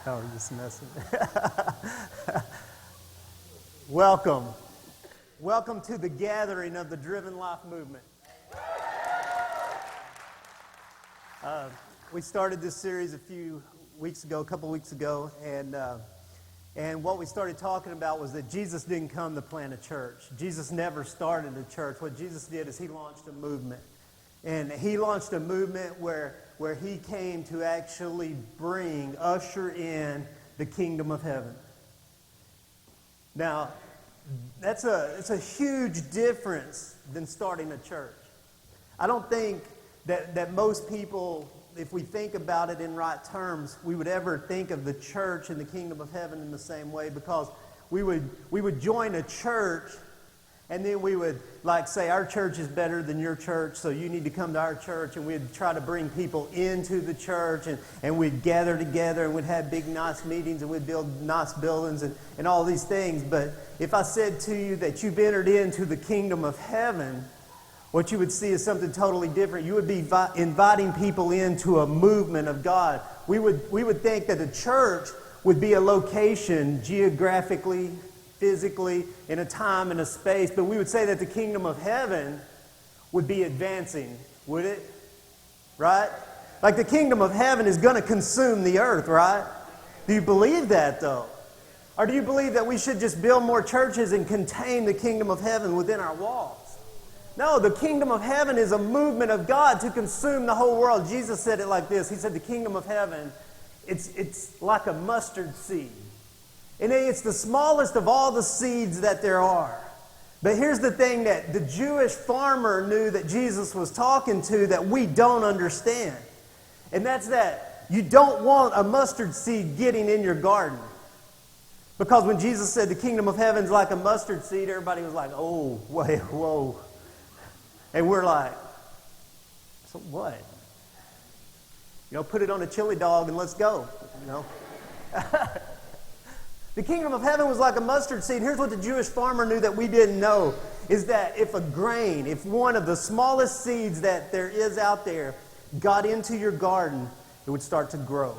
Oh, I'm just messing. Welcome. Welcome to the gathering of the Driven Life Movement. We started this series a couple weeks ago, and what we started talking about was that Jesus didn't come to plant a church. Jesus never started a church. What Jesus did is he launched a movement. And he launched a movement where he came to actually usher in the kingdom of heaven. Now, it's a huge difference than starting a church. I don't think that most people, if we think about it in right terms, we would ever think of the church and the kingdom of heaven in the same way, because we would join a church and then we would say our church is better than your church, so you need to come to our church, and we'd try to bring people into the church, and we'd gather together, and we'd have big nice meetings, and we'd build nice buildings and all these things. But if I said to you that you've entered into the kingdom of heaven, what you would see is something totally different. You would be inviting people into a movement of God. We would think that a church would be a location geographically, physically, in a time and a space, but we would say that the kingdom of heaven would be advancing, would it? Right? Like the kingdom of heaven is going to consume the earth, right? Do you believe that, though? Or do you believe that we should just build more churches and contain the kingdom of heaven within our walls? No, the kingdom of heaven is a movement of God to consume the whole world. Jesus said it like this. He said the kingdom of heaven, it's like a mustard seed. And it's the smallest of all the seeds that there are. But here's the thing that the Jewish farmer knew that Jesus was talking to that we don't understand. And that's that you don't want a mustard seed getting in your garden. Because when Jesus said the kingdom of heaven's like a mustard seed, everybody was like, oh, wait, whoa. And we're like, so what? Put it on a chili dog and let's go, The kingdom of heaven was like a mustard seed. Here's what the Jewish farmer knew that we didn't know, is that if one of the smallest seeds that there is out there got into your garden, it would start to grow.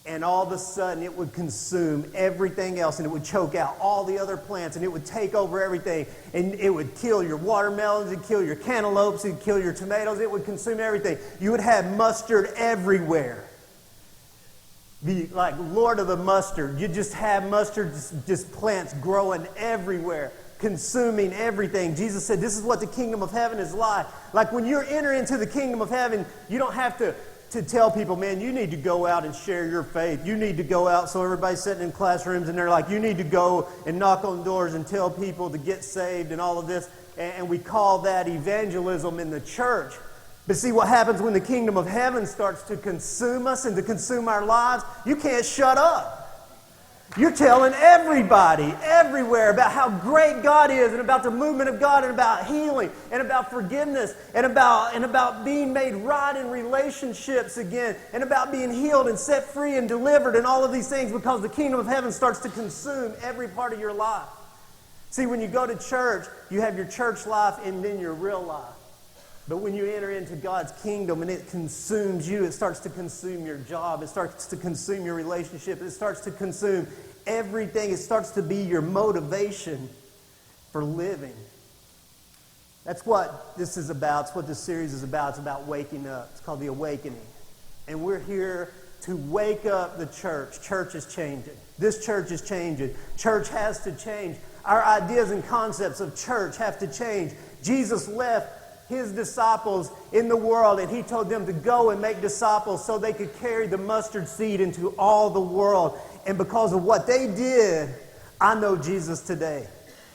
And all of a sudden, it would consume everything else, and it would choke out all the other plants, and it would take over everything, and it would kill your watermelons, it'd kill your cantaloupes, it'd kill your tomatoes, it would consume everything. You would have mustard everywhere. Be like Lord of the mustard. You just have mustard, just plants growing everywhere, consuming everything. Jesus said this is what the kingdom of heaven is like. Like when you're entering into the kingdom of heaven, you don't have to tell people, man, you need to go out and share your faith. You need to go out. So everybody's sitting in classrooms and they're like, you need to go and knock on doors and tell people to get saved and all of this. And we call that evangelism in the church. But see what happens when the kingdom of heaven starts to consume us and to consume our lives? You can't shut up. You're telling everybody, everywhere, about how great God is, and about the movement of God, and about healing, and about forgiveness, and about being made right in relationships again, and about being healed and set free and delivered, and all of these things, because the kingdom of heaven starts to consume every part of your life. See, when you go to church, you have your church life and then your real life. But when you enter into God's kingdom and it consumes you, it starts to consume your job. It starts to consume your relationship. It starts to consume everything. It starts to be your motivation for living. That's what this is about. It's what this series is about. It's about waking up. It's called The Awakening. And we're here to wake up the church. Church is changing. This church is changing. Church has to change. Our ideas and concepts of church have to change. Jesus left his disciples in the world, and he told them to go and make disciples so they could carry the mustard seed into all the world. And because of what they did, I know Jesus today.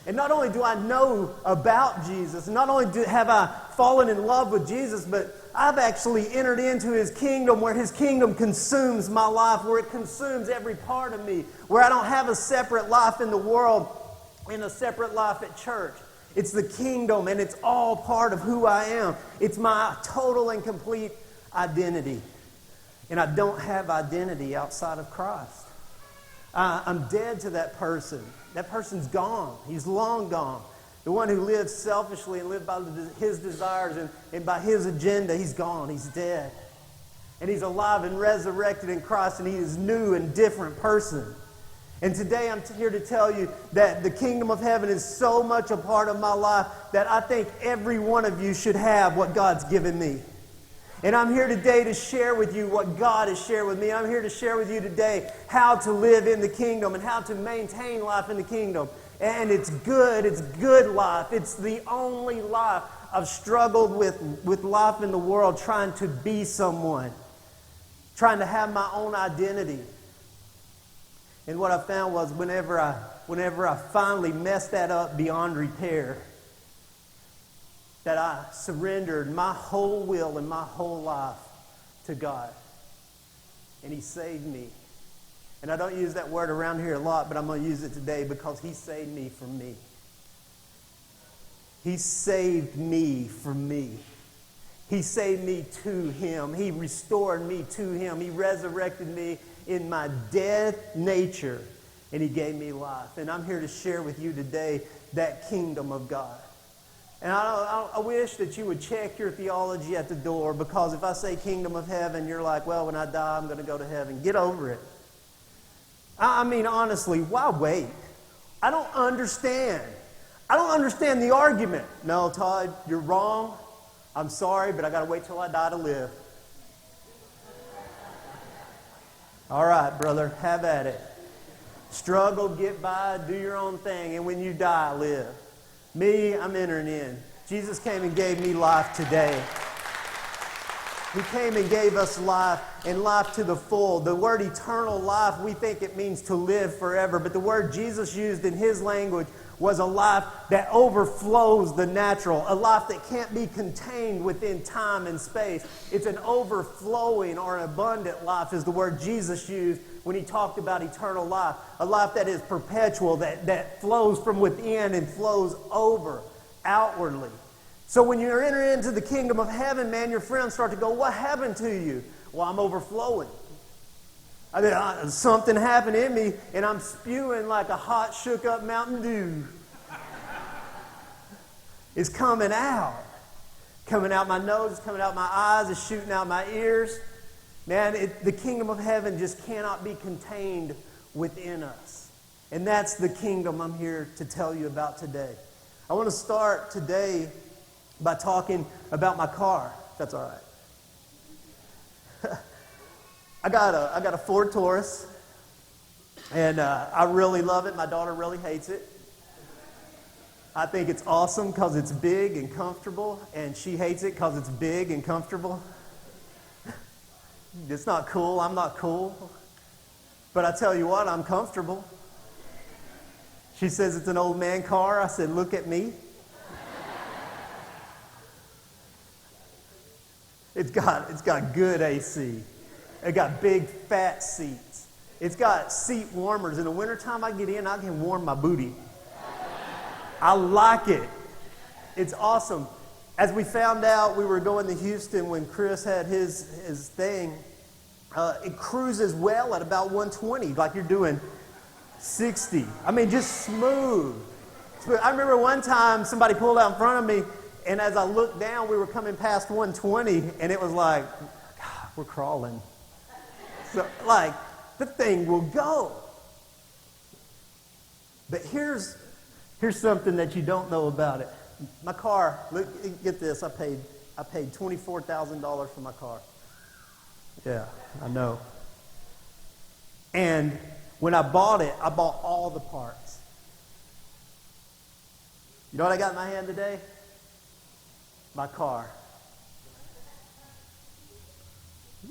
And not only do I know about Jesus, and not only have I fallen in love with Jesus, but I've actually entered into his kingdom, where his kingdom consumes my life, where it consumes every part of me, where I don't have a separate life in the world and a separate life at church. It's the kingdom, and it's all part of who I am. It's my total and complete identity. And I don't have identity outside of Christ. I'm dead to that person. That person's gone. He's long gone. The one who lived selfishly and lived by his desires and by his agenda, he's gone. He's dead. And he's alive and resurrected in Christ, and he is new and different person. And today I'm here to tell you that the kingdom of heaven is so much a part of my life that I think every one of you should have what God's given me. And I'm here today to share with you what God has shared with me. I'm here to share with you today how to live in the kingdom and how to maintain life in the kingdom. And it's good life. It's the only life. I've struggled with life in the world, trying to be someone, trying to have my own identity. And what I found was whenever I finally messed that up beyond repair, that I surrendered my whole will and my whole life to God. And he saved me. And I don't use that word around here a lot, but I'm going to use it today because he saved me from me. He saved me from me. He saved me to him. He restored me to him. He resurrected me in my dead nature, and he gave me life. And I'm here to share with you today that kingdom of God. And I wish that you would check your theology at the door, because if I say kingdom of heaven, you're like, well, when I die, I'm going to go to heaven. Get over it. I mean, honestly, why wait? I don't understand. I don't understand the argument. No, Todd, you're wrong. I'm sorry, but I got to wait till I die to live. All right, brother, have at it. Struggle, get by, do your own thing, and when you die, live. Me, I'm entering in. Jesus came and gave me life today. He came and gave us life, and life to the full. The word eternal life, we think it means to live forever, but the word Jesus used in his language was a life that overflows the natural, a life that can't be contained within time and space. It's an overflowing or an abundant life is the word Jesus used when he talked about eternal life, a life that is perpetual, that flows from within and flows over outwardly. So when you're entering into the kingdom of heaven, man, your friends start to go, what happened to you? Well, I'm overflowing. I mean, something happened in me, and I'm spewing like a hot, shook-up Mountain Dew. It's coming out. Coming out my nose, it's coming out my eyes, it's shooting out my ears. Man, the kingdom of heaven just cannot be contained within us. And that's the kingdom I'm here to tell you about today. I want to start today by talking about my car, if that's all right. I got a Ford Taurus, and I really love it. My daughter really hates it. I think it's awesome because it's big and comfortable, and she hates it because it's big and comfortable. It's not cool. I'm not cool. But I tell you what, I'm comfortable. She says it's an old man car. I said, look at me. It's got good AC. It got big, fat seats. It's got seat warmers. In the wintertime, I get in, I can warm my booty. I like it. It's awesome. As we found out, we were going to Houston when Chris had his thing. It cruises well at about 120, like you're doing 60. I mean, just smooth. I remember one time somebody pulled out in front of me, and as I looked down, we were coming past 120, and it was like, God, we're crawling. So, like, the thing will go. But here's something that you don't know about it. My car, look, get this, I paid $24,000 for my car. Yeah, I know. And when I bought it, I bought all the parts. You know what I got in my hand today? My car.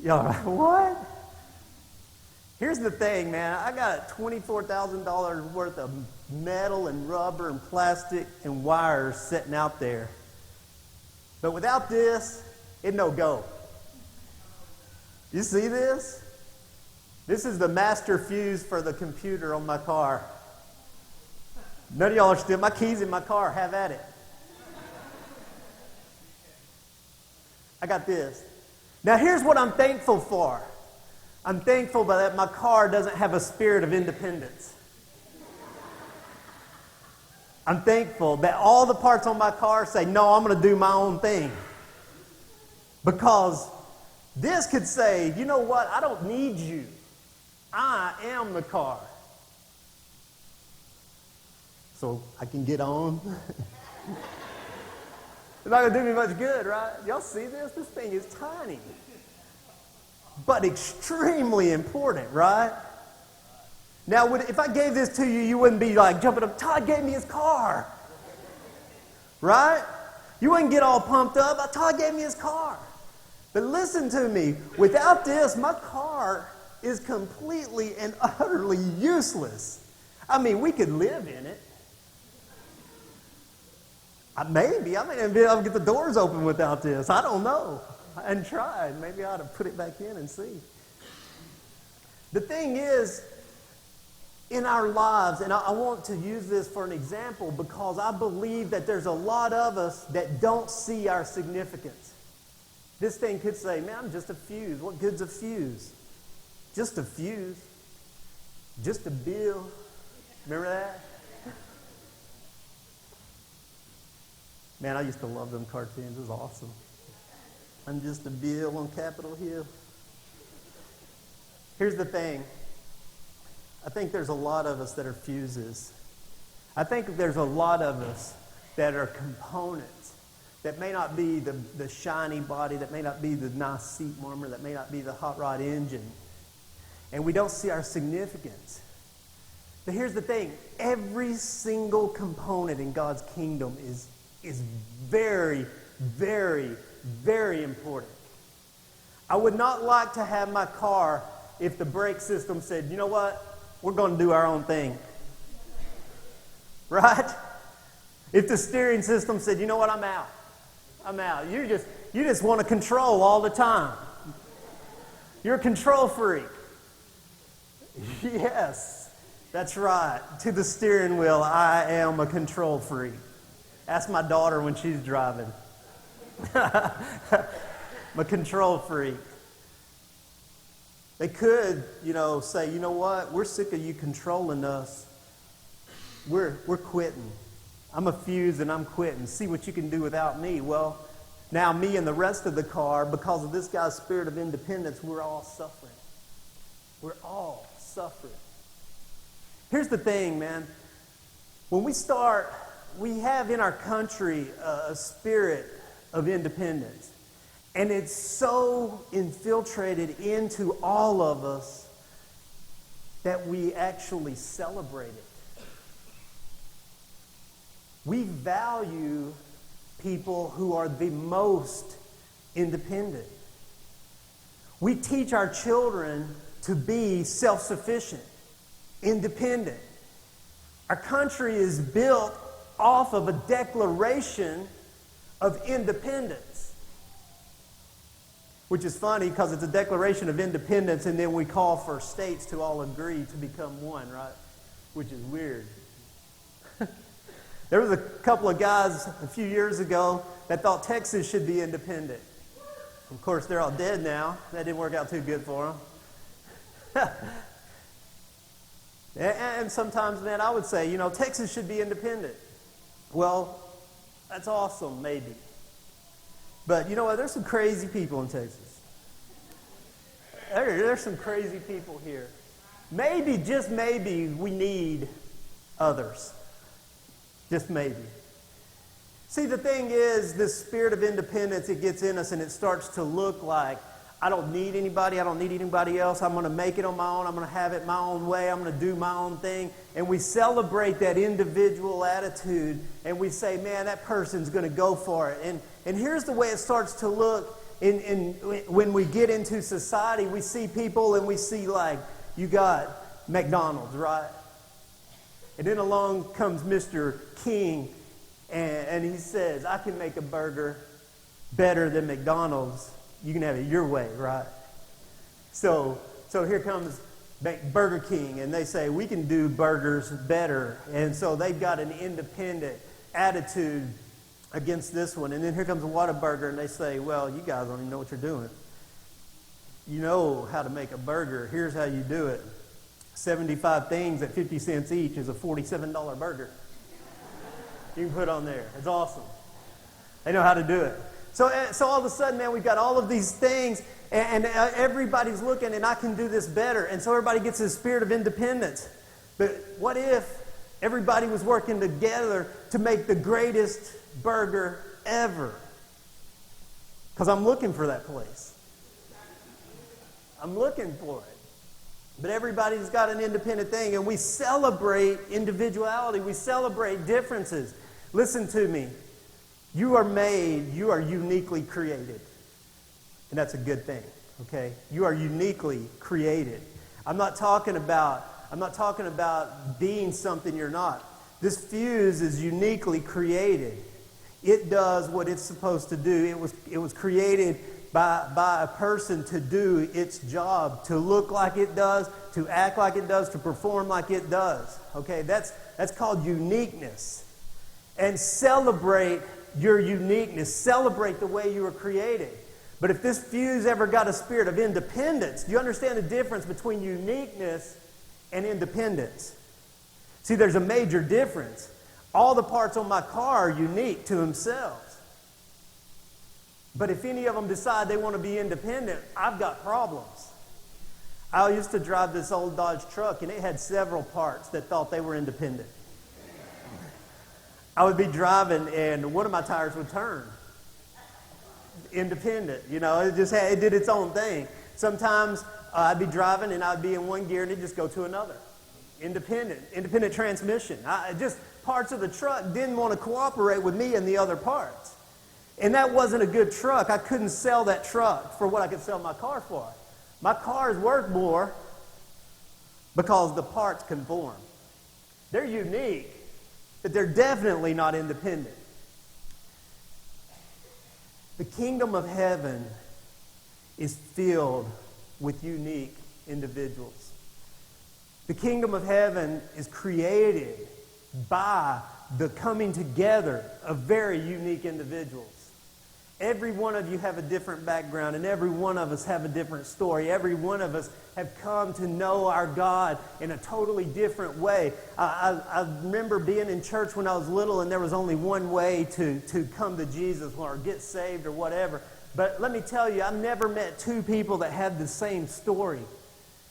Y'all like, what? Here's the thing, man. I got $24,000 worth of metal and rubber and plastic and wires sitting out there. But without this, it'd no go. You see this? This is the master fuse for the computer on my car. None of y'all are still. My keys in my car. Have at it. I got this. Now here's what I'm thankful for. I'm thankful that my car doesn't have a spirit of independence. I'm thankful that all the parts on my car say, no, I'm going to do my own thing. Because This could say, you know what, I don't need you. I am the car. So I can get on. It's not going to do me much good, right? Y'all see this? This thing is tiny. But extremely important, right? Now, if I gave this to you, you wouldn't be like jumping up, Todd gave me his car. Right? You wouldn't get all pumped up. Todd gave me his car. But listen to me. Without this, my car is completely and utterly useless. I mean, we could live in it. Maybe. I may not be able to get the doors open without this. I don't know. I hadn't tried. Maybe I ought to put it back in and see. The thing is, in our lives, and I want to use this for an example because I believe that there's a lot of us that don't see our significance. This thing could say, man, I'm just a fuse. What good's a fuse? Just a fuse. Just a bill. Remember that? Man, I used to love them cartoons. It was awesome. I'm just a bill on Capitol Hill. Here's the thing. I think there's a lot of us that are fuses. I think there's a lot of us that are components that may not be the shiny body, that may not be the nice seat warmer, that may not be the hot rod engine. And we don't see our significance. But here's the thing. Every single component in God's kingdom is very, very, very important. I would not like to have my car if the brake system said, you know what? We're going to do our own thing. Right? If the steering system said, you know what? I'm out. I'm out. You just want to control all the time. You're a control freak. Yes, that's right. To the steering wheel, I am a control freak. Ask my daughter when she's driving. I'm a control freak. They could, say, you know what? We're sick of you controlling us. We're quitting. I'm a fuse and I'm quitting. See what you can do without me. Well, now me and the rest of the car, because of this guy's spirit of independence, we're all suffering. We're all suffering. Here's the thing, man. When we have in our country a spirit of independence. And it's so infiltrated into all of us that we actually celebrate it. We value people who are the most independent. We teach our children to be self-sufficient, independent. Our country is built off of a declaration of independence. Which is funny because it's a declaration of independence and then we call for states to all agree to become one, right? Which is weird. There was a couple of guys a few years ago that thought Texas should be independent. Of course, they're all dead now. That didn't work out too good for them. And sometimes, man, I would say, Texas should be independent. Well, that's awesome, maybe. But you know what? There's some crazy people in Texas. There's some crazy people here. Maybe, just maybe, we need others. Just maybe. See, the thing is, this spirit of independence, it gets in us and it starts to look like, I don't need anybody. I don't need anybody else. I'm going to make it on my own. I'm going to have it my own way. I'm going to do my own thing. And we celebrate that individual attitude. And we say, man, that person's going to go for it. And here's the way it starts to look when we get into society. We see people and we see like, you got McDonald's, right? And then along comes Mr. King. And he says, I can make a burger better than McDonald's. You can have it your way, right? So here comes Burger King, and they say, we can do burgers better. And so they've got an independent attitude against this one. And then here comes Whataburger, and they say, well, you guys don't even know what you're doing. You know how to make a burger. Here's how you do it. 75 things at 50 cents each is a $47 burger. You can put on there. It's awesome. They know how to do it. So all of a sudden, man, we've got all of these things, and everybody's looking, and I can do this better. And so everybody gets this spirit of independence. But what if everybody was working together to make the greatest burger ever? Because I'm looking for that place. I'm looking for it. But everybody's got an independent thing, and we celebrate individuality. We celebrate differences. Listen to me. You are made, you are uniquely created. And that's a good thing, okay? You are uniquely created. I'm not talking about being something you're not. This fuse is uniquely created. It does what it's supposed to do. It was created by a person to do its job, to look like it does, to act like it does, to perform like it does. Okay, that's called uniqueness. And celebrate your uniqueness. Celebrate the way you were created. But if this fuse ever got a spirit of independence, do you understand the difference between uniqueness and independence? See, there's a major difference. All the parts on my car are unique to themselves. But if any of them decide they want to be independent, I've got problems. I used to drive this old Dodge truck, and it had several parts that thought they were independent. I would be driving, and one of my tires would turn. Independent, it did its own thing. Sometimes I'd be driving, and I'd be in one gear, and it'd just go to another. Independent transmission. Just parts of the truck didn't want to cooperate with me and the other parts. And that wasn't a good truck. I couldn't sell that truck for what I could sell my car for. My car is worth more because the parts conform. They're unique, but they're definitely not independent. The kingdom of heaven is filled with unique individuals. The kingdom of heaven is created by the coming together of very unique individuals. Every one of you have a different background, and every one of us have a different story. Every one of us have come to know our God in a totally different way. I remember being in church when I was little, and there was only one way to come to Jesus or get saved or whatever. But let me tell you, I've never met two people that had the same story.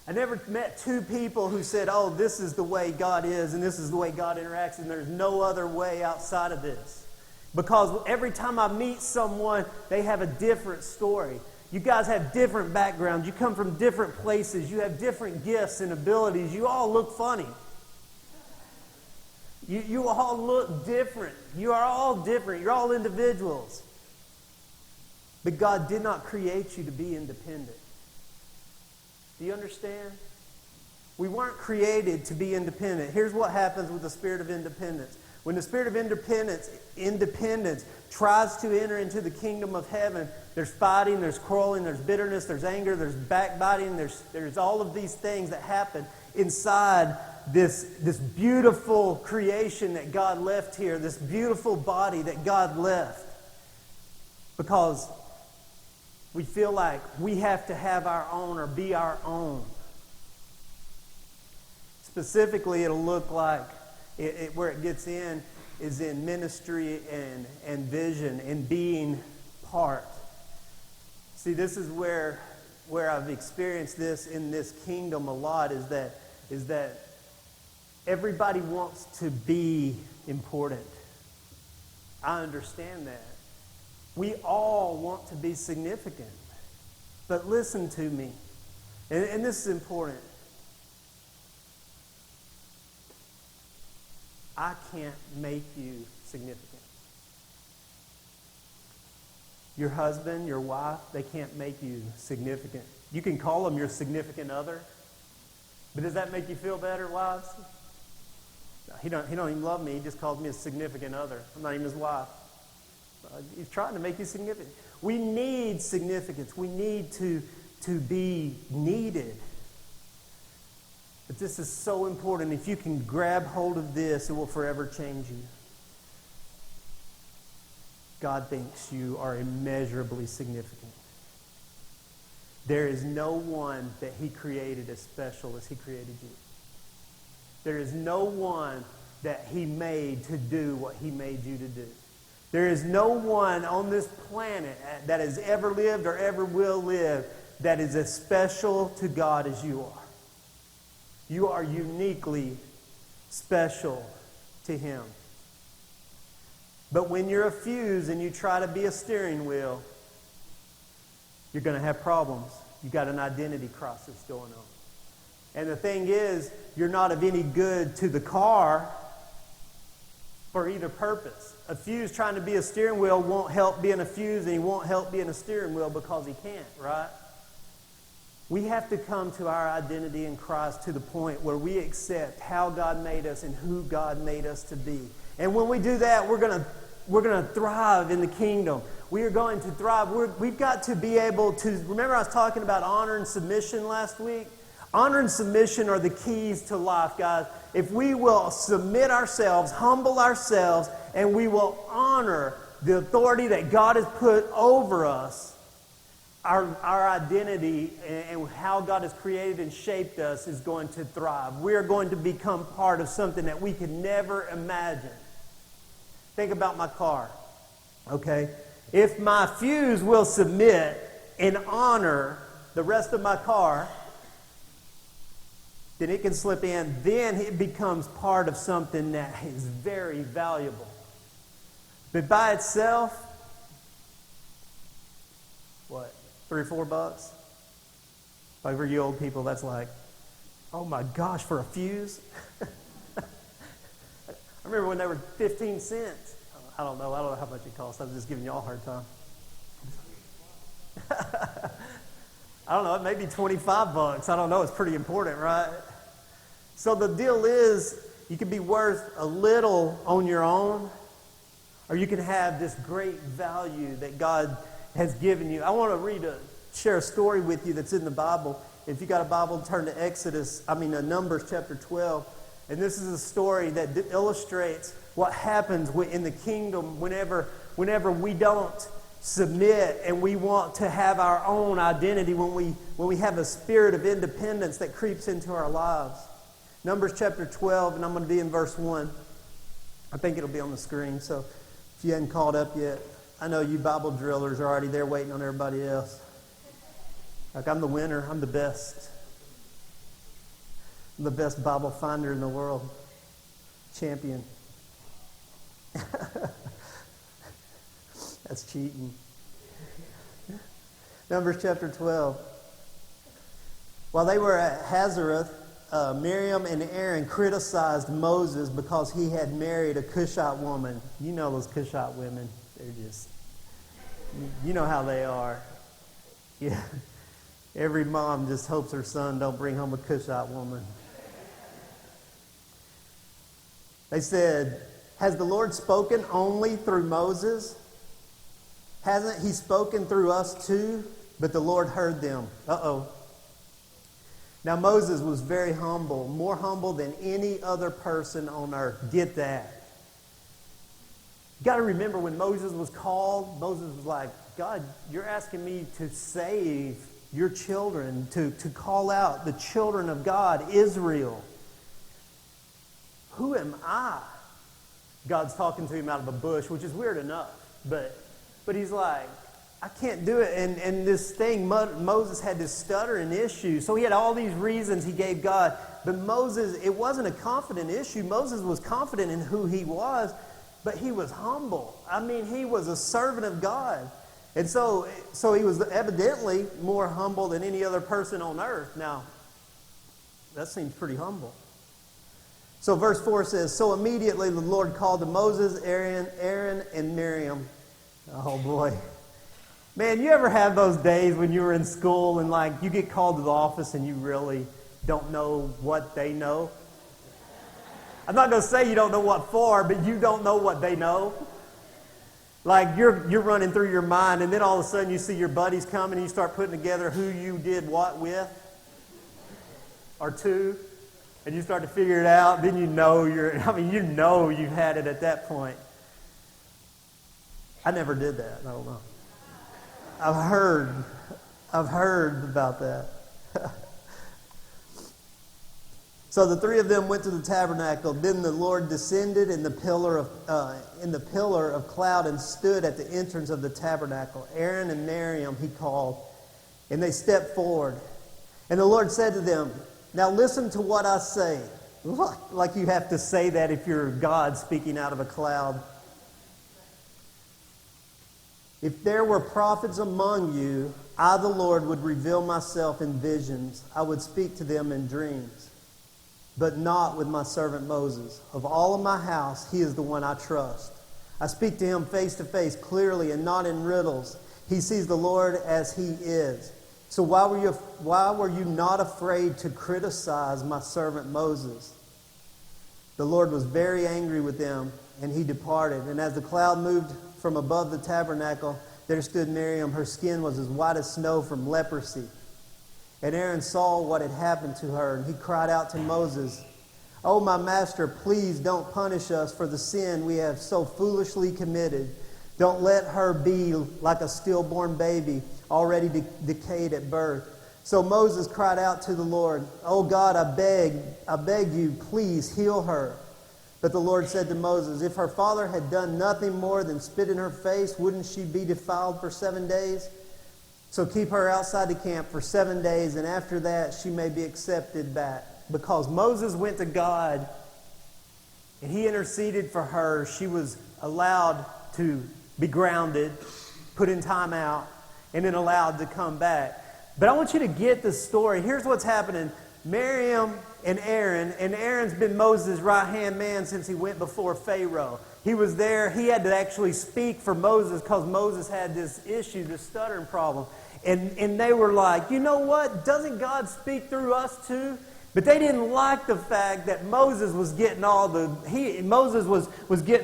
I never met two people who said, oh, this is the way God is, and this is the way God interacts, and there's no other way outside of this. Because every time I meet someone, they have a different story. You guys have different backgrounds. You come from different places. You have different gifts and abilities. You all look funny. You all look different. You are all different. You're all individuals. But God did not create you to be independent. Do you understand? We weren't created to be independent. Here's what happens with the spirit of independence. When the spirit of independence tries to enter into the kingdom of heaven, there's fighting, there's quarreling, there's bitterness, there's anger, there's backbiting, there's all of these things that happen inside this beautiful creation that God left here, this beautiful body that God left. Because we feel like we have to have our own or be our own. Specifically, it'll look like where it gets in is in ministry and vision and being part. See, this is where I've experienced this in this kingdom a lot is that everybody wants to be important. I understand that. We all want to be significant. But listen to me, and this is important. I can't make you significant. Your husband, your wife, they can't make you significant. You can call them your significant other, but does that make you feel better, wives? He don't even love me. He just calls me a significant other. I'm not even his wife. He's trying to make you significant. We need significance. We need to be needed. But this is so important. If you can grab hold of this, it will forever change you. God thinks you are immeasurably significant. There is no one that He created as special as He created you. There is no one that He made to do what He made you to do. There is no one on this planet that has ever lived or ever will live that is as special to God as you are. You are uniquely special to Him. But when you're a fuse and you try to be a steering wheel, you're going to have problems. You've got an identity crisis going on. And the thing is, you're not of any good to the car for either purpose. A fuse trying to be a steering wheel won't help being a fuse, and he won't help being a steering wheel because he can't, right? We have to come to our identity in Christ to the point where we accept how God made us and who God made us to be. And when we do that, we're going to thrive in the kingdom. We are going to thrive. We've got to be able to, remember I was talking about honor and submission last week? Honor and submission are the keys to life, guys. If we will submit ourselves, humble ourselves, and we will honor the authority that God has put over us, our identity and how God has created and shaped us is going to thrive. We are going to become part of something that we could never imagine. Think about my car, okay? If my fuse will submit and honor the rest of my car, then it can slip in. Then it becomes part of something that is very valuable. But by itself, what, $3 or $4? Like for you old people, that's like, oh my gosh, for a fuse? I remember when they were 15 cents. I don't know how much it costs. I'm just giving you all a hard time. I don't know, it may be $25. I don't know, it's pretty important, right? So the deal is, you can be worth a little on your own, or you can have this great value that God has given you. I want to share a story with you that's in the Bible. If you got a Bible, turn to Numbers chapter 12. And this is a story that illustrates what happens in the kingdom whenever we don't submit and we want to have our own identity, when we have a spirit of independence that creeps into our lives. Numbers chapter 12, and I'm going to be in verse 1. I think it'll be on the screen, so if you hadn't caught up yet, I know you Bible drillers are already there waiting on everybody else. Like, I'm the winner. I'm the best. I'm the best Bible finder in the world. Champion. That's cheating. Numbers chapter 12. While they were at Hazareth, Miriam and Aaron criticized Moses because he had married a Cushite woman. You know those Cushite women. They're just, you know how they are. Yeah. Every mom just hopes her son don't bring home a Cushite woman. They said, has the Lord spoken only through Moses? Hasn't He spoken through us too? But the Lord heard them. Uh-oh. Now Moses was very humble, more humble than any other person on earth. Get that. You got to remember when Moses was called, Moses was like, God, you're asking me to save your children, to call out the children of God, Israel. Who am I? God's talking to him out of a bush, which is weird enough. But he's like, I can't do it. And this thing, Moses had this stuttering issue. So he had all these reasons he gave God. But Moses, it wasn't a confident issue. Moses was confident in who he was, but he was humble. I mean, he was a servant of God. And so he was evidently more humble than any other person on earth. Now, that seems pretty humble. So verse 4 says, so immediately the Lord called to Moses, Aaron, and Miriam. Oh boy. Man, you ever have those days when you were in school and like you get called to the office and you really don't know what they know? I'm not going to say you don't know what for, but you don't know what they know. Like you're running through your mind, and then all of a sudden you see your buddies coming and you start putting together who you did what with or to, and you start to figure it out. Then you know you've had it at that point. I never did that. I don't know. I've heard about that. So the three of them went to the tabernacle. Then the Lord descended in the pillar of cloud and stood at the entrance of the tabernacle. Aaron and Miriam he called, and they stepped forward. And the Lord said to them, "Now listen to what I say." Like you have to say that if you're God speaking out of a cloud. "If there were prophets among you, I, the Lord, would reveal myself in visions. I would speak to them in dreams. But not with my servant Moses. Of all of my house, he is the one I trust. I speak to him face to face, clearly, and not in riddles. He sees the Lord as he is. So why were you not afraid to criticize my servant Moses?" The Lord was very angry with them, and he departed. And as the cloud moved from above the tabernacle, there stood Miriam. Her skin was as white as snow from leprosy. And Aaron saw what had happened to her, and he cried out to Moses, "Oh, my master, please don't punish us for the sin we have so foolishly committed. Don't let her be like a stillborn baby, already decayed at birth." So Moses cried out to the Lord, "Oh God, I beg you, please heal her." But the Lord said to Moses, "If her father had done nothing more than spit in her face, wouldn't she be defiled for 7 days? So keep her outside the camp for 7 days, and after that she may be accepted back." Because Moses went to God and he interceded for her, she was allowed to be grounded, put in time out, and then allowed to come back. But I want you to get the story. Here's what's happening. Miriam and Aaron's been Moses' right-hand man since he went before Pharaoh. He was there. He had to actually speak for Moses because Moses had this issue, this stuttering problem. And they were like, "You know what? Doesn't God speak through us too?" But they didn't like the fact that Moses was getting all the getting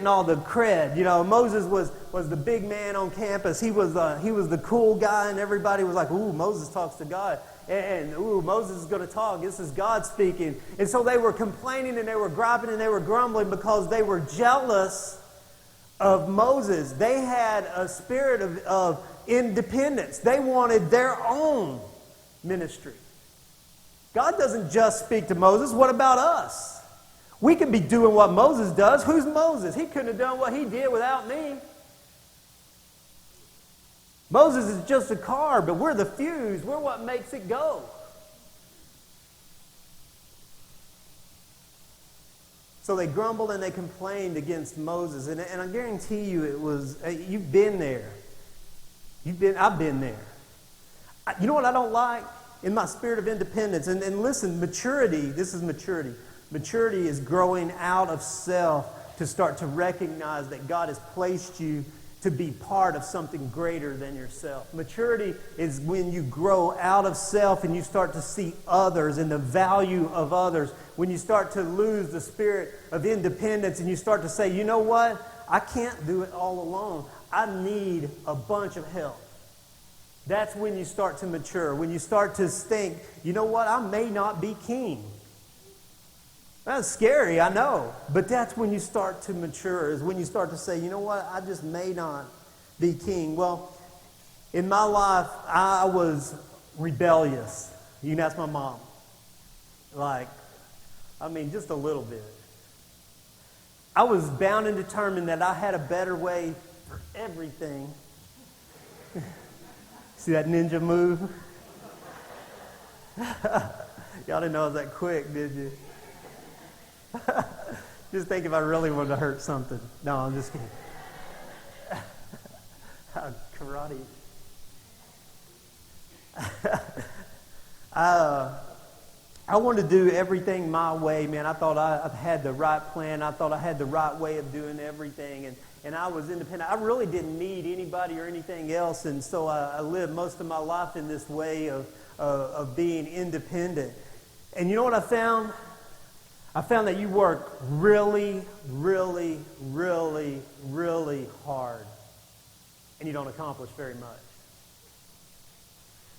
all the cred. You know, Moses was the big man on campus. He was the cool guy, and everybody was like, "Ooh, Moses talks to God." And ooh, Moses is going to talk. This is God speaking. And so they were complaining and they were griping and they were grumbling because they were jealous of Moses. They had a spirit of independence. They wanted their own ministry. God doesn't just speak to Moses. What about us? We could be doing what Moses does. Who's Moses? He couldn't have done what he did without me. Moses is just a car, but we're the fuse. We're what makes it go. So they grumbled and they complained against Moses. And I guarantee you it was, you've been there. I've been there. You know what I don't like? In my spirit of independence. And listen, maturity, this is maturity. Maturity is growing out of self to start to recognize that God has placed you to be part of something greater than yourself. Maturity is when you grow out of self and you start to see others and the value of others. When you start to lose the spirit of independence and you start to say, "You know what? I can't do it all alone. I need a bunch of help." That's when you start to mature. When you start to think, "You know what? I may not be king." That's scary, I know. But that's when you start to mature, is when you start to say, "You know what? I just may not be king." Well, in my life, I was rebellious. You can ask my mom. Just a little bit. I was bound and determined that I had a better way for everything. See that ninja move? Y'all didn't know I was that quick, did you? Just think if I really wanted to hurt something. No, I'm just kidding. Karate. I wanted to do everything my way, man. I thought I had the right plan. I thought I had the right way of doing everything. And I was independent. I really didn't need anybody or anything else. And so I lived most of my life in this way of being independent. And you know what I found? I found that you work really, really, really, really hard. And you don't accomplish very much.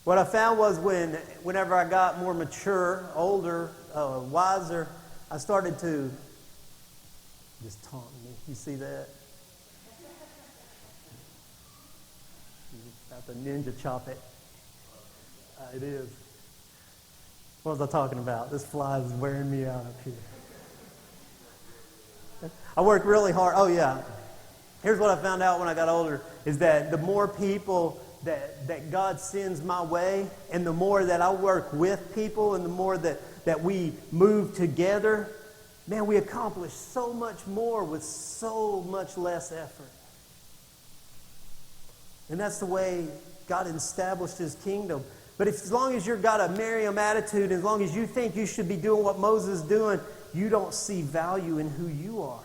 What I found was whenever I got more mature, older, wiser, I started to just taunt me. You see that? About to ninja chop it. It is. What was I talking about? This fly is wearing me out up here. I work really hard. Oh, yeah. Here's what I found out when I got older, is that the more people that God sends my way, and the more that I work with people, and the more that we move together, man, we accomplish so much more with so much less effort. And that's the way God established His kingdom. But as long as you've got a Miriam attitude, as long as you think you should be doing what Moses is doing, you don't see value in who you are.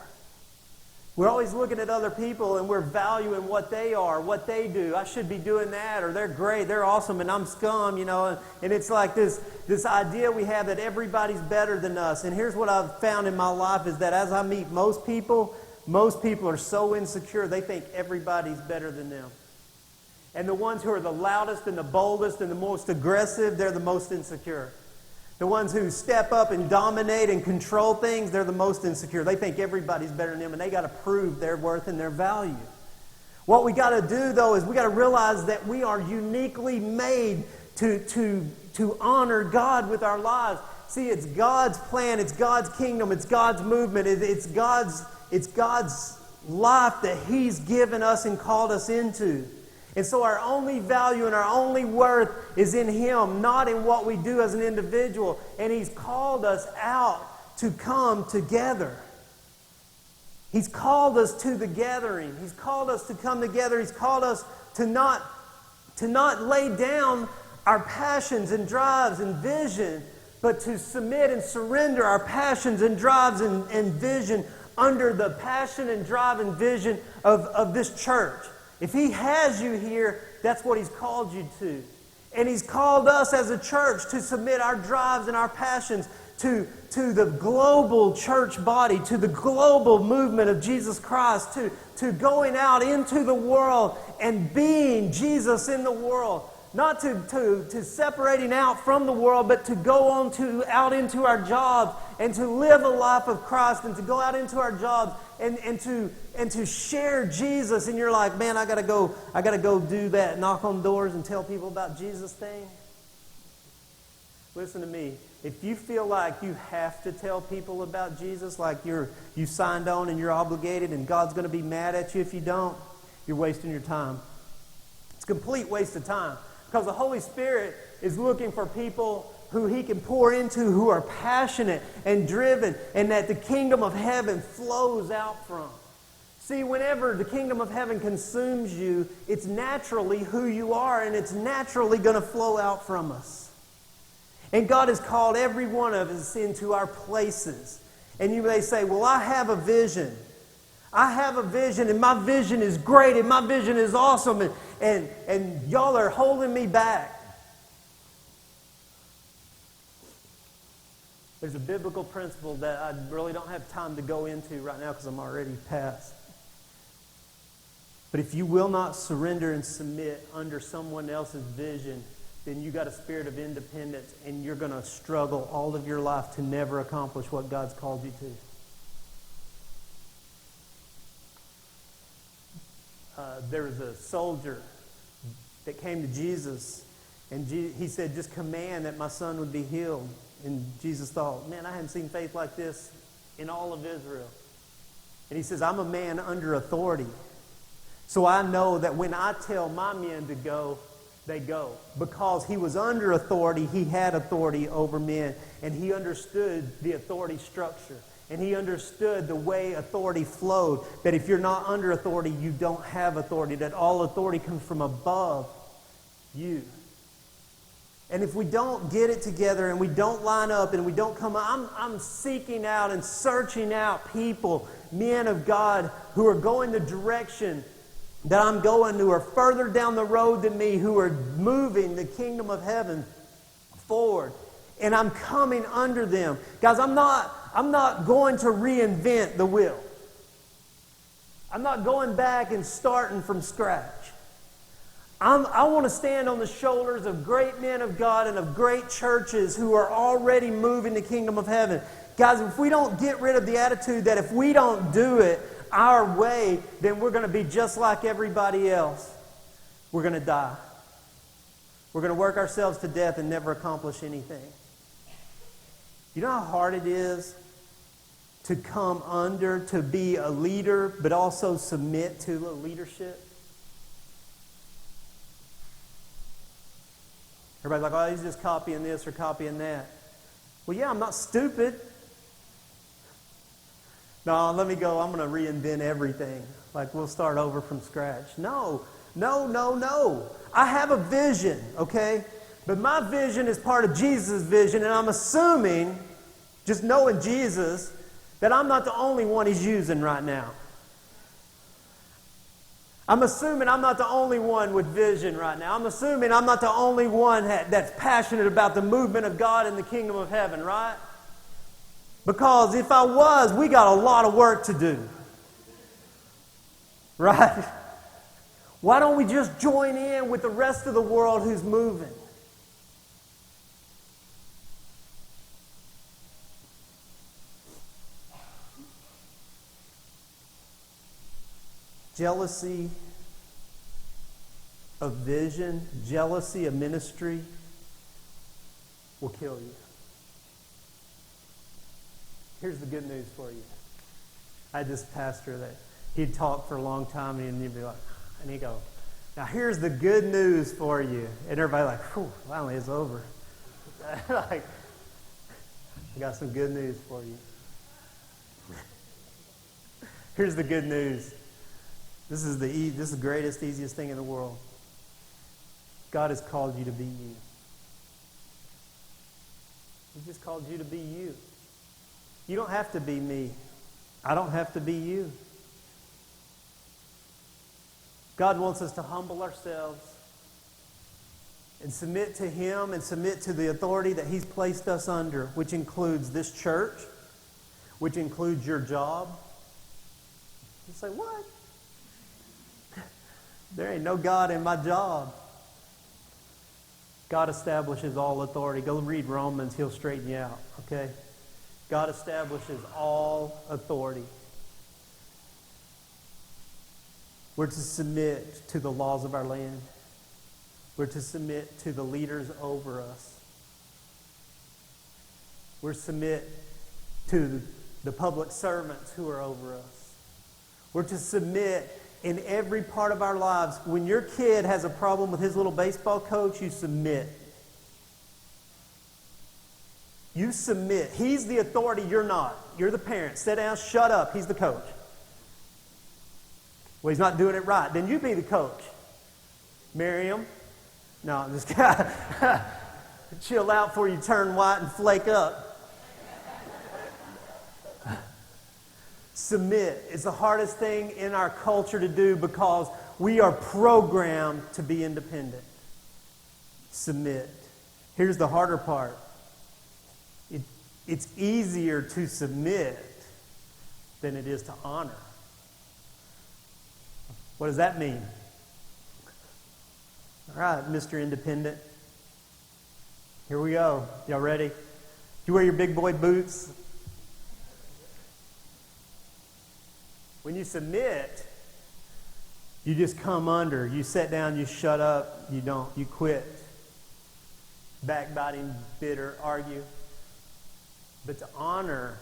We're always looking at other people and we're valuing what they are, what they do. I should be doing that, or they're great, they're awesome, and I'm scum, you know. And it's like this idea we have that everybody's better than us. And here's what I've found in my life is that as I meet most people are so insecure, they think everybody's better than them. And the ones who are the loudest and the boldest and the most aggressive, they're the most insecure. The ones who step up and dominate and control things, they're the most insecure. They think everybody's better than them, and they got to prove their worth and their value. What we got to do, though, is we got to realize that we are uniquely made to honor God with our lives. See, it's God's plan, it's God's kingdom, it's God's movement, it's God's life that He's given us and called us into. And so our only value and our only worth is in Him, not in what we do as an individual. And He's called us out to come together. He's called us to the gathering. He's called us to come together. He's called us to not lay down our passions and drives and vision, but to submit and surrender our passions and drives and vision under the passion and drive and vision of this church. If He has you here, that's what He's called you to. And He's called us as a church to submit our drives and our passions to the global church body, to the global movement of Jesus Christ, to going out into the world and being Jesus in the world. Not to separating out from the world, but to go on out into our jobs and to live a life of Christ and to go out into our jobs and to share Jesus. And you're like, man, I gotta go do that, knock on doors and tell people about Jesus thing. Listen to me. If you feel like you have to tell people about Jesus, like you signed on and you're obligated and God's going to be mad at you if you don't, you're wasting your time. It's a complete waste of time. Because the Holy Spirit is looking for people who He can pour into, who are passionate and driven, and that the kingdom of heaven flows out from. See, whenever the kingdom of heaven consumes you, it's naturally who you are, and it's naturally going to flow out from us. And God has called every one of us into our places. And you may say, well, I have a vision. I have a vision, and my vision is great, and my vision is awesome, and y'all are holding me back. There's a biblical principle that I really don't have time to go into right now because I'm already past. But if you will not surrender and submit under someone else's vision, then you got a spirit of independence, and you're going to struggle all of your life to never accomplish what God's called you to. There was a soldier that came to Jesus, and he said, just command that my son would be healed. And Jesus thought, man, I haven't seen faith like this in all of Israel. And he says, I'm a man under authority. So I know that when I tell my men to go, they go. Because he was under authority, he had authority over men. And he understood the authority structure. And he understood the way authority flowed. That if you're not under authority, you don't have authority. That all authority comes from above you. And if we don't get it together and we don't line up and we don't come up, I'm seeking out and searching out people, men of God, who are going the direction that I'm going, who are further down the road than me, who are moving the kingdom of heaven forward. And I'm coming under them. Guys, I'm not going to reinvent the wheel. I'm not going back and starting from scratch. I want to stand on the shoulders of great men of God and of great churches who are already moving the kingdom of heaven. Guys, if we don't get rid of the attitude that if we don't do it our way, then we're going to be just like everybody else. We're going to die. We're going to work ourselves to death and never accomplish anything. You know how hard it is to come under, to be a leader, but also submit to the leadership? Everybody's like, oh, he's just copying this or copying that. Well, yeah, I'm not stupid. No, let me go. I'm going to reinvent everything. Like, we'll start over from scratch. No. I have a vision, okay? But my vision is part of Jesus' vision, and I'm assuming, just knowing Jesus, that I'm not the only one he's using right now. I'm assuming I'm not the only one with vision right now. I'm assuming I'm not the only one that's passionate about the movement of God in the kingdom of heaven, right? Because if I was, we got a lot of work to do. Right? Why don't we just join in with the rest of the world who's moving? Jealousy of vision, jealousy of ministry will kill you. Here's the good news for you. I had this pastor that he'd talk for a long time and he'd be like, and he'd go, now here's the good news for you. And everybody like, whew, finally it's over. Like, I got some good news for you. Here's the good news. This is the greatest, easiest thing in the world. God has called you to be you. He just called you to be you. You don't have to be me. I don't have to be you. God wants us to humble ourselves and submit to Him and submit to the authority that He's placed us under, which includes this church, which includes your job. You say, what? There ain't no God in my job. God establishes all authority. Go read Romans. He'll straighten you out, okay? God establishes all authority. We're to submit to the laws of our land. We're to submit to the leaders over us. We're to submit to the public servants who are over us. We're to submit in every part of our lives. When your kid has a problem with his little baseball coach, you submit. You submit. He's the authority, you're not. You're the parent. Sit down, shut up. He's the coach. Well, he's not doing it right. Then you be the coach. Marry him. No, I'm just kidding. Chill out before you turn white and flake up. Submit is the hardest thing in our culture to do because we are programmed to be independent. Submit. Here's the harder part. It's easier to submit than it is to honor. What does that mean? All right, Mr. Independent. Here we go. Y'all ready? You wear your big boy boots? When you submit, you just come under. You sit down, you shut up, you quit. Backbiting, bitter, argue. But to honor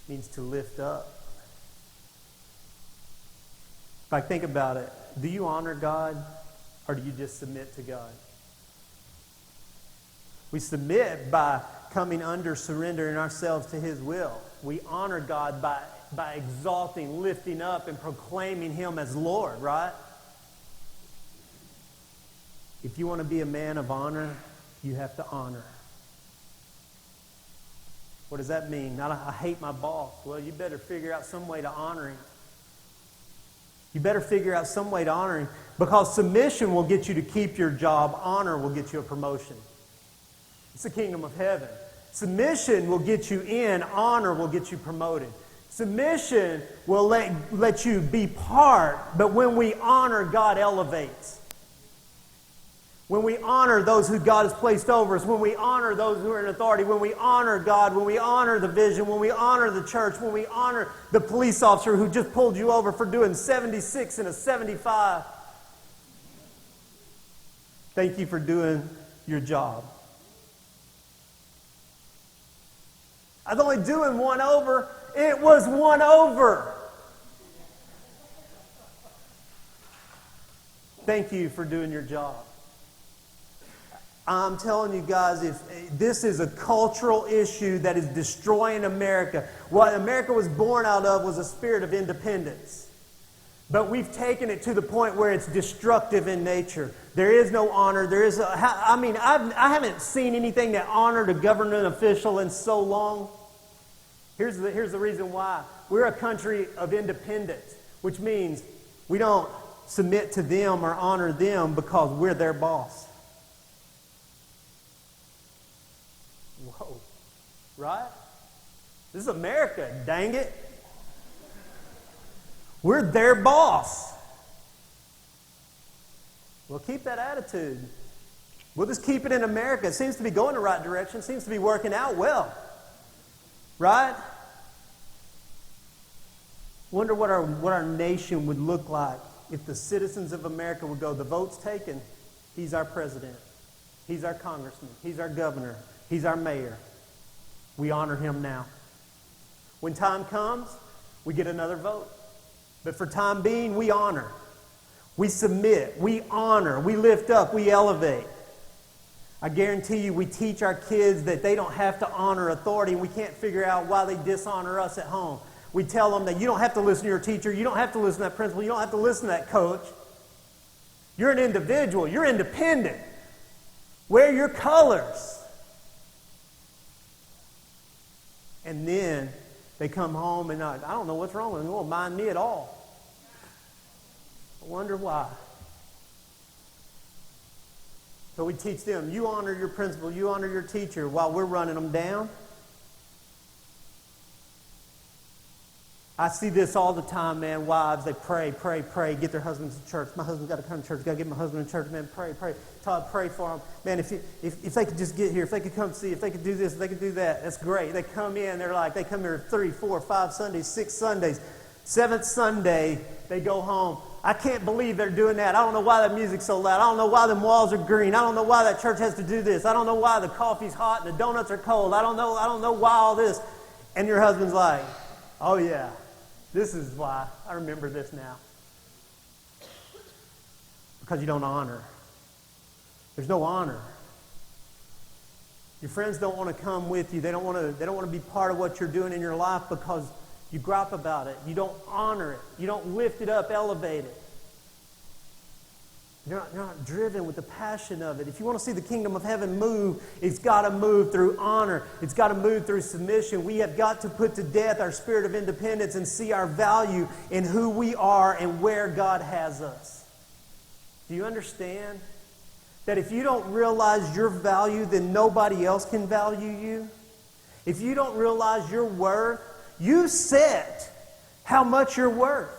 means to lift up. If I think about it, do you honor God or do you just submit to God? We submit by coming under, surrendering ourselves to His will. We honor God by exalting, lifting up, and proclaiming Him as Lord, right? If you want to be a man of honor, you have to honor. What does that mean? Not I hate my boss. Well, you better figure out some way to honor him. You better figure out some way to honor him, because submission will get you to keep your job. Honor will get you a promotion. It's the kingdom of heaven. Submission will get you in. Honor will get you promoted. Submission will let you be part, but when we honor, God elevates. When we honor those who God has placed over us, when we honor those who are in authority, when we honor God, when we honor the vision, when we honor the church, when we honor the police officer who just pulled you over for doing 76 and a 75. Thank you for doing your job. I was only doing one over. It was one over. Thank you for doing your job. I'm telling you guys, if this is a cultural issue that is destroying America. What America was born out of was a spirit of independence. But we've taken it to the point where it's destructive in nature. There is no honor. I haven't seen anything that honored a government official in so long. Here's the reason why. We're a country of independence, which means we don't submit to them or honor them because we're their boss. Whoa. Right? This is America, dang it. We're their boss. Well, keep that attitude. We'll just keep it in America. It seems to be going the right direction. It seems to be working out well. Right? Wonder what our nation would look like if the citizens of America would go, the vote's taken. He's our president. He's our congressman. He's our governor. He's our mayor. We honor him now. When time comes, we get another vote. But for time being, we honor. We submit. We honor. We lift up. We elevate. I guarantee you we teach our kids that they don't have to honor authority, and we can't figure out why they dishonor us at home. We tell them that you don't have to listen to your teacher. You don't have to listen to that principal. You don't have to listen to that coach. You're an individual. You're independent. Wear your colors. And then they come home and I don't know what's wrong with them. They won't mind me at all. I wonder why. So we teach them, you honor your principal, you honor your teacher while we're running them down. I see this all the time, man. Wives, they pray, get their husbands to church. My husband's got to come to church. Got to get my husband in church. Man, pray. Todd, pray for them. Man, if they could just get here, if they could come see, if they could do this, if they could do that, that's great. They come in, they come here 3, 4, 5 Sundays, 6 Sundays. 7th Sunday, they go home. I can't believe they're doing that. I don't know why that music's so loud. I don't know why them walls are green. I don't know why that church has to do this. I don't know why the coffee's hot and the donuts are cold. I don't know why all this. And your husband's like, oh yeah. This is why. I remember this now. Because you don't honor. There's no honor. Your friends don't want to come with you. They don't want to be part of what you're doing in your life because you gripe about it. You don't honor it. You don't lift it up, elevate it. You're not driven with the passion of it. If you want to see the kingdom of heaven move, it's got to move through honor. It's got to move through submission. We have got to put to death our spirit of independence and see our value in who we are and where God has us. Do you understand that if you don't realize your value, then nobody else can value you? If you don't realize your worth, you set how much you're worth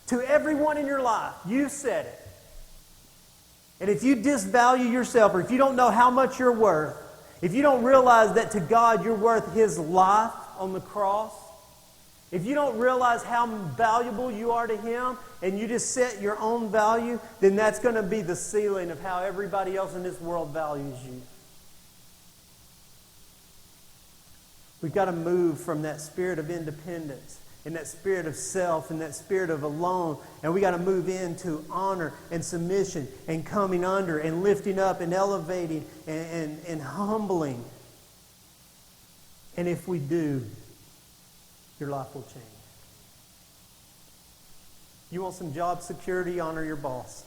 to everyone in your life. You set it. And if you disvalue yourself, or if you don't know how much you're worth, if you don't realize that to God you're worth His life on the cross, if you don't realize how valuable you are to Him, and you just set your own value, then that's going to be the ceiling of how everybody else in this world values you. We've got to move from that spirit of independence and that spirit of self and that spirit of alone. And we got to move into honor and submission and coming under and lifting up and elevating and humbling. And if we do, your life will change. You want some job security? Honor your boss.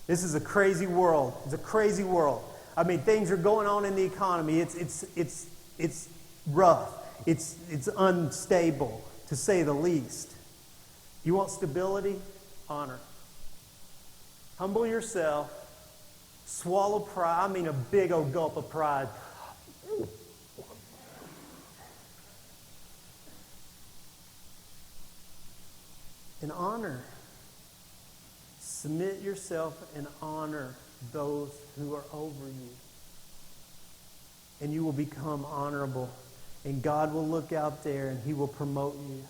This is a crazy world. It's a crazy world. I mean, things are going on in the economy. It's rough. It's unstable, to say the least. You want stability? Honor. Humble yourself. Swallow pride. I mean, a big old gulp of pride. And honor. Submit yourself and honor those who are over you. And you will become honorable. And God will look out there and He will promote you.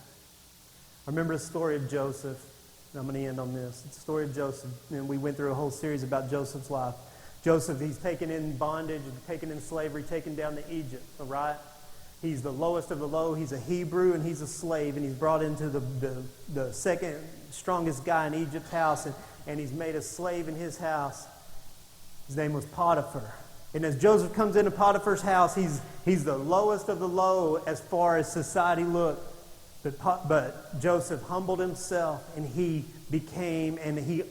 I remember the story of Joseph. And I'm going to end on this. It's the story of Joseph. And we went through a whole series about Joseph's life. Joseph, he's taken in bondage, taken in slavery, taken down to Egypt. All right? He's the lowest of the low. He's a Hebrew and he's a slave. And he's brought into the second strongest guy in Egypt's house. And he's made a slave in his house. His name was Potiphar. And as Joseph comes into Potiphar's house, he's the lowest of the low as far as society looked. But Joseph humbled himself and he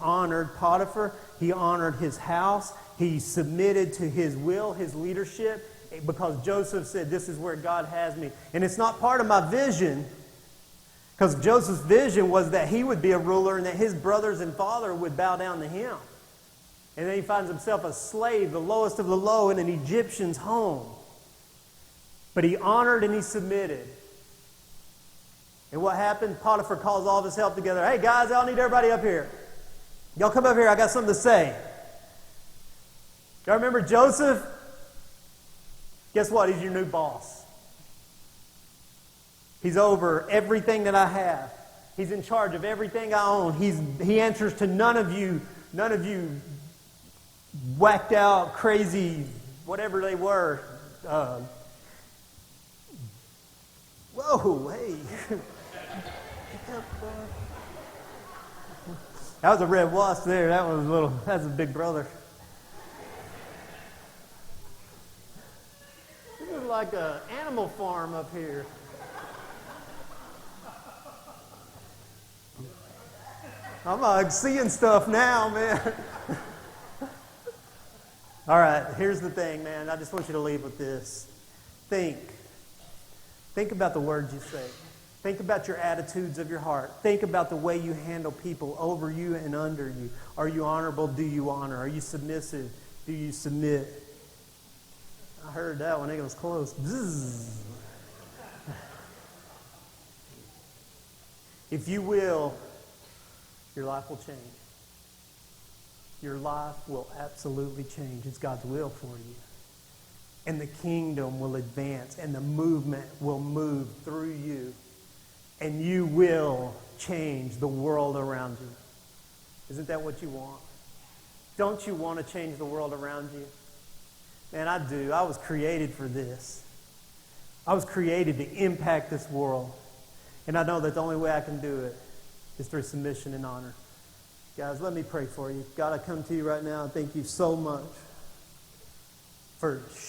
honored Potiphar. He honored his house. He submitted to his will, his leadership, because Joseph said, this is where God has me. And it's not part of my vision, because Joseph's vision was that he would be a ruler and that his brothers and father would bow down to him. And then he finds himself a slave, the lowest of the low, in an Egyptian's home. But he honored and he submitted. And what happened? Potiphar calls all of his help together. Hey guys, I'll need everybody up here. Y'all come up here, I got something to say. Y'all remember Joseph? Guess what? He's your new boss. He's over everything that I have. He's in charge of everything I own. He answers to none of you whacked out, crazy, whatever they were. Whoa, hey. That was a red wasp there. That's a big brother. This is like an animal farm up here. I'm like seeing stuff now, man. All right, here's the thing, man. I just want you to leave with this. Think about the words you say. Think about your attitudes of your heart. Think about the way you handle people over you and under you. Are you honorable? Do you honor? Are you submissive? Do you submit? I heard that one. I think it was close. Bzzz. If you will, your life will change. Your life will absolutely change. It's God's will for you. And the kingdom will advance and the movement will move through you. And you will change the world around you. Isn't that what you want? Don't you want to change the world around you? Man, I do. I was created for this. I was created to impact this world. And I know that the only way I can do it is through submission and honor. Guys, let me pray for you. God, I come to you right now and thank you so much for showing